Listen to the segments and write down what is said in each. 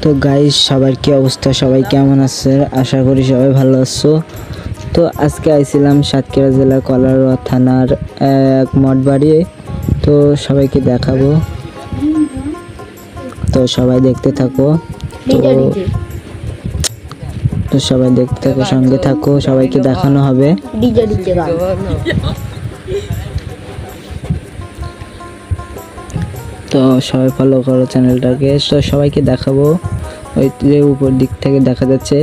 তো গাইস, সবার কি অবস্থা? সবাই কেমন আছে? আশা করি সবাই ভালো আছো। তো আজকে আইছিলাম সাতক্ষীরা জেলা কলারোয়া থানার এক মঠ বাড়ি। তো সবাইকে দেখাবো, তো সবাই দেখতে থাকো। তো সবাই দেখতে থাকো, সঙ্গে থাকো, সবাইকে দেখানো হবে। তো সবাই ফলো করো চ্যানেলটাকে। তো সবাইকে দেখাবো, ওই যে উপর দিক থেকে দেখা যাচ্ছে।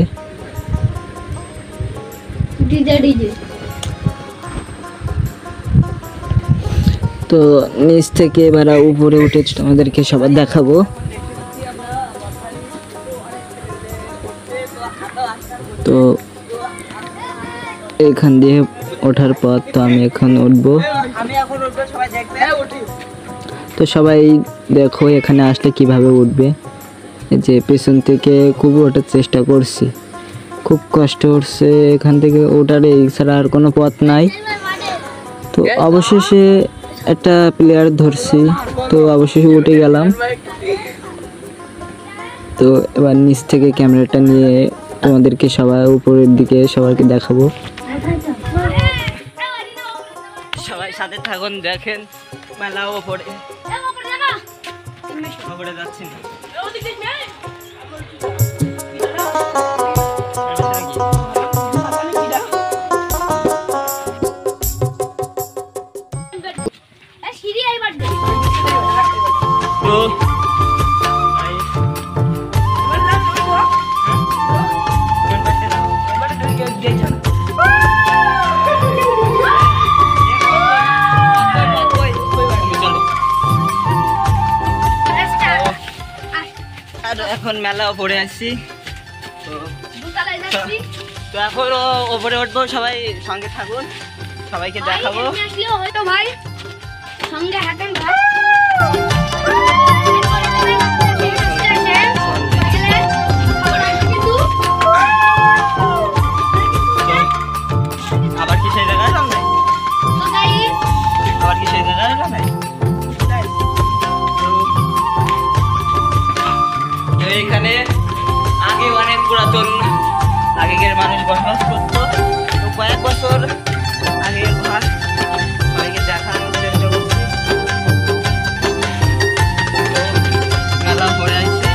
তো নিচ থেকে এবার উপরে উঠে তোমাদেরকে সবার দেখাবো। তো এখান দিয়ে ওঠার পর তো আমি এখন উঠবো। তো সবাই দেখো এখানে আসলে কিভাবে উঠবে। যে পেছন থেকে খুব ওঠার চেষ্টা করছি, খুব কষ্ট হচ্ছে এখান থেকে ওঠার, এছাড়া আর কোনো পথ নাই। তো অবশেষে একটা প্লেয়ার ধরছি, তো অবশেষে উঠে গেলাম। তো এবার নিচ থেকে ক্যামেরাটা নিয়ে তোমাদেরকে সবাই উপরের দিকে সবাইকে দেখাবো। সবাই সাথে থাকুন, দেখেন মেলা ওপরে যাচ্ছি না। এখন মেলা ওপরে আসছি, তো এখন ওপরে উঠবো। সবাই সঙ্গে থাকুন, সবাইকে দেখাবো। ভাই সঙ্গে হাঁটেন ভাই। আবার কি সেই জায়গায় যান নাই? আবার কি সেই জায়গায় যান নাই? এইখানে আগে অনেক পুরাতন আগেকার মানুষ বসবাস করতো। তো কয়েক বছর আগের ঘর সবাইকে দেখানোর চেষ্টা করছি। মেলা পড়ে আসছি,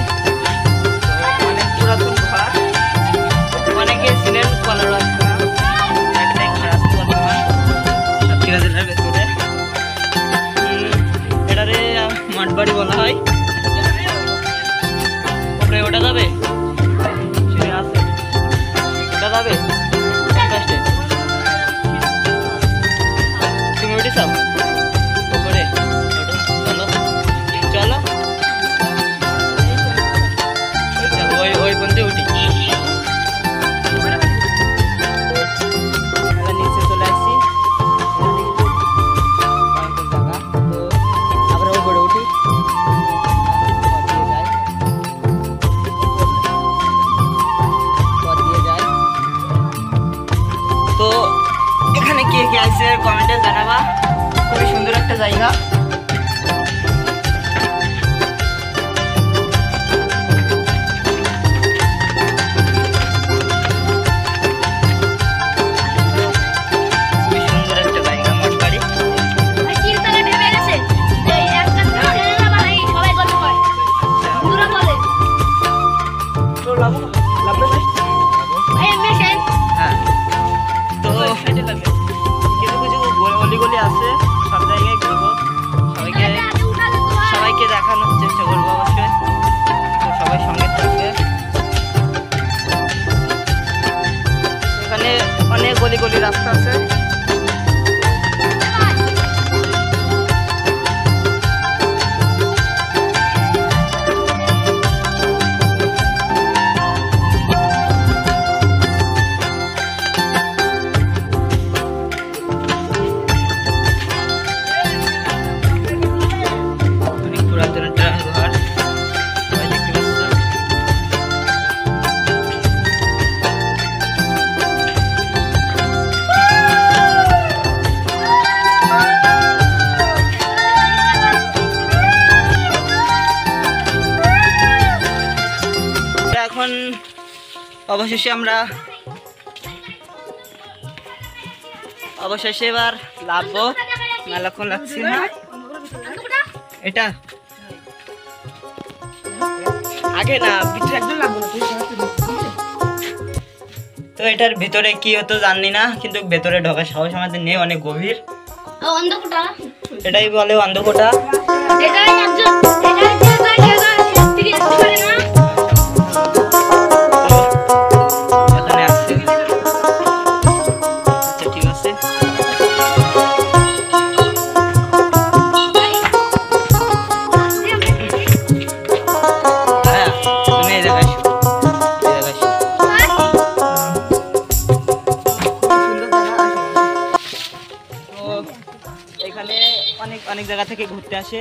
অনেক পুরাতন ঘর। অনেকে ছিলেন কলারোয়া থানা, সাতক্ষীরা জেলার ভেতরে। এটারে মঠবাড়ি বলা হয়। ওটা যাবে, ওটা যাবে, তুমি উঠে চাও ওপরে? চলো চলো, ওই পর্যন্ত উঠি। নিচে চলে আসছি, তো আবার ওপরে উঠি। তো এখানে কে কে আছে কমেন্টে জানাবা। খুবই সুন্দর একটা জায়গা। খুবই সুন্দর একটা জায়গা, মঠ বাড়ি। হ্যাঁ, তো কিছু কিছু অলিগলি আছে, সব জায়গায় ঘুরবো, সবাইকে দেখানোর চেষ্টা করবো অবশ্যই। তো সবাই সঙ্গে থাকবে। এখানে অনেক গলি রাস্তা আছে। এখন অবশেষে এবার লাভবো, মেলাক্ষণ লাগছে না এটা আগে না ভিতরে একদম লাগবে না। তো এটার ভিতরে কি হতো জানি না, কিন্তু ভেতরে ঢোকার সাহস আমাদের নেই, অনেক গভীর। অন্ধকূটা এটাই বলে অন্ধকূটা। এটাই একজন এটাই যে জায়গা থেকে আসতে পারে না। এখানে আসছে, আচ্ছা ঠিক আছে। হ্যাঁ তুমি এই জায়গায় আসো, এই জায়গায় আসো। তো এখানে অনেক অনেক জায়গা থেকে ঘুরতে আসে,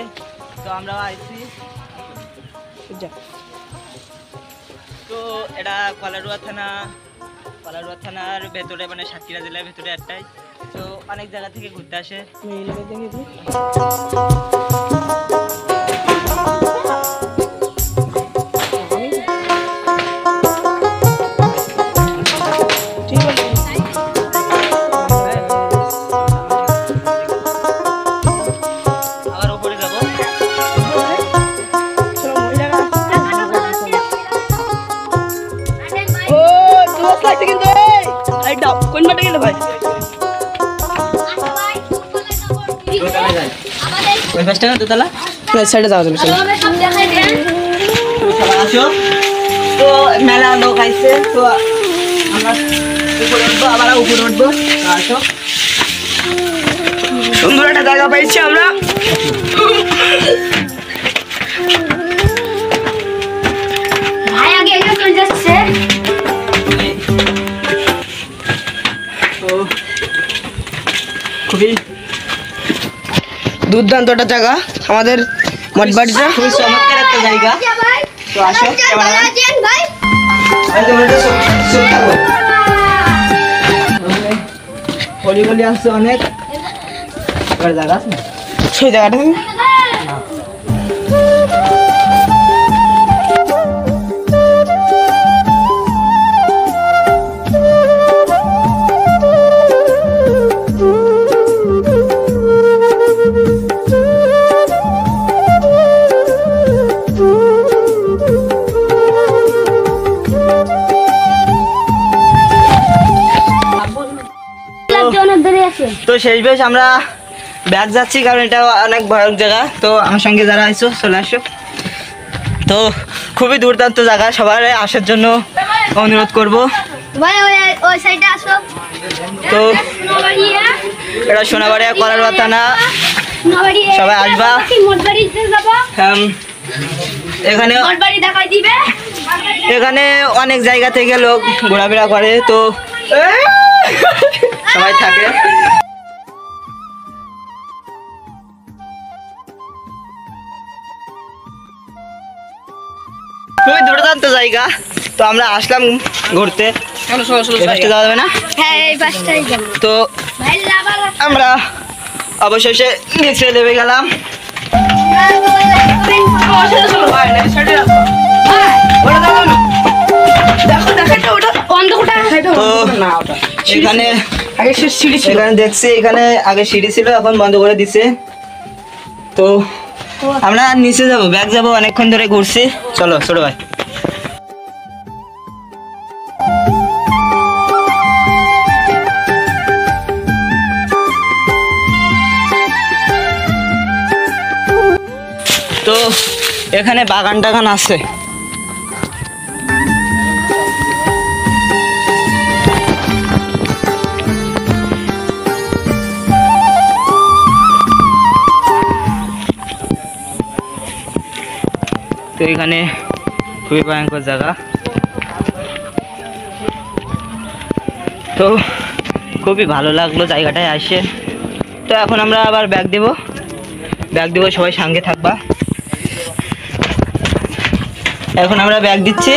তো আমরা আইছি। তো এটা কলারুয়া থানার ভেতরে, মানে সাতক্ষীরা জেলার ভেতরে একটাই। তো অনেক জায়গা থেকে ঘুরতে আসে। আবার উপরে যাবো। ও জোস লাগছে কিন্তু এই ডাব কোন মাঠে গেলে ভাই? দোতলা যাই, ওই পাশটা না দোতলা, না সাইডে যাওয়া যাবে চলো। সব দেখাই দেন। তো সবাই আসো। তো মেলা লোক আইছে, তো আমরা উপরে উঠবো, আবার উপরে উঠবো। তো আসো, সুন্দর একটা জায়গা পাইছি আমরা। ভাই আগে এগিয়ে চলে যাচ্ছে। তো খুবই দুর্দান্ত একটা জায়গা আমাদের মঠবাড়িটা। খুবই চমৎকার একটা জায়গা। ভাই তো আসো, ক্যামেরাম্যান। ভাই গলি গলি আসছে অনেক, এবার জায়গা আছে না? সেই জায়গাটা তো শেষ বেশ আমরা ব্যাগ যাচ্ছি, কারণ এটা অনেক ভয়ঙ্কর জায়গা। তো আমার সঙ্গে যারা আইছো চলে আসো। তো খুবই দুর্দান্ত জায়গা, সবার আসার জন্য অনুরোধ করব। ভাই ওই সাইডে আসো। তো নবাড়িয়া এটা সোনাবাড়িয়া কলারুয়া থানা, নবাড়িয়া সবাই আসবা। মোটবাড়িতে যাবো। এখানে মোটবাড়ি দেখাই দিবে। এখানে অনেক জায়গা থেকে লোক ঘোরাফেরা করে, তো সবাই থাকে। খুবই দুর্দান্ত জায়গা। তো আমরা আসলাম ঘুরতে, চলো চলো চলো এই পাশটা যাওয়া যাবে না? হ্যাঁ এই পাশটাই যাবো। তো ভাই লাভার আমরা অবশেষে নিচে নেমে গেলাম। চলো ভাই না সাইডে আসো। ওটা দাও না। দেখো দেখাইতো ওটা অন্ধকূটা তো না ওটা এখানে আগে সে সিঁড়ি ছিল। এখানে দেখছি, এখানে আগে সিঁড়ি ছিল, এখন বন্ধ করে দিছে। তো আমরা নিচে যাবো, ব্যাগ যাবো, অনেকক্ষণ ধরে ঘুরছি। চলো ছোট ভাই। তো এখানে বাগান টাগান আছে। তো এখানে খুবই ভয়ঙ্কর জায়গা। তো খুবই ভালো লাগলো জায়গাটায় আসে। তো এখন আমরা আবার ব্যাগ দেব, সবাই সঙ্গে থাকবা। এখন আমরা ব্যাগ দিচ্ছি।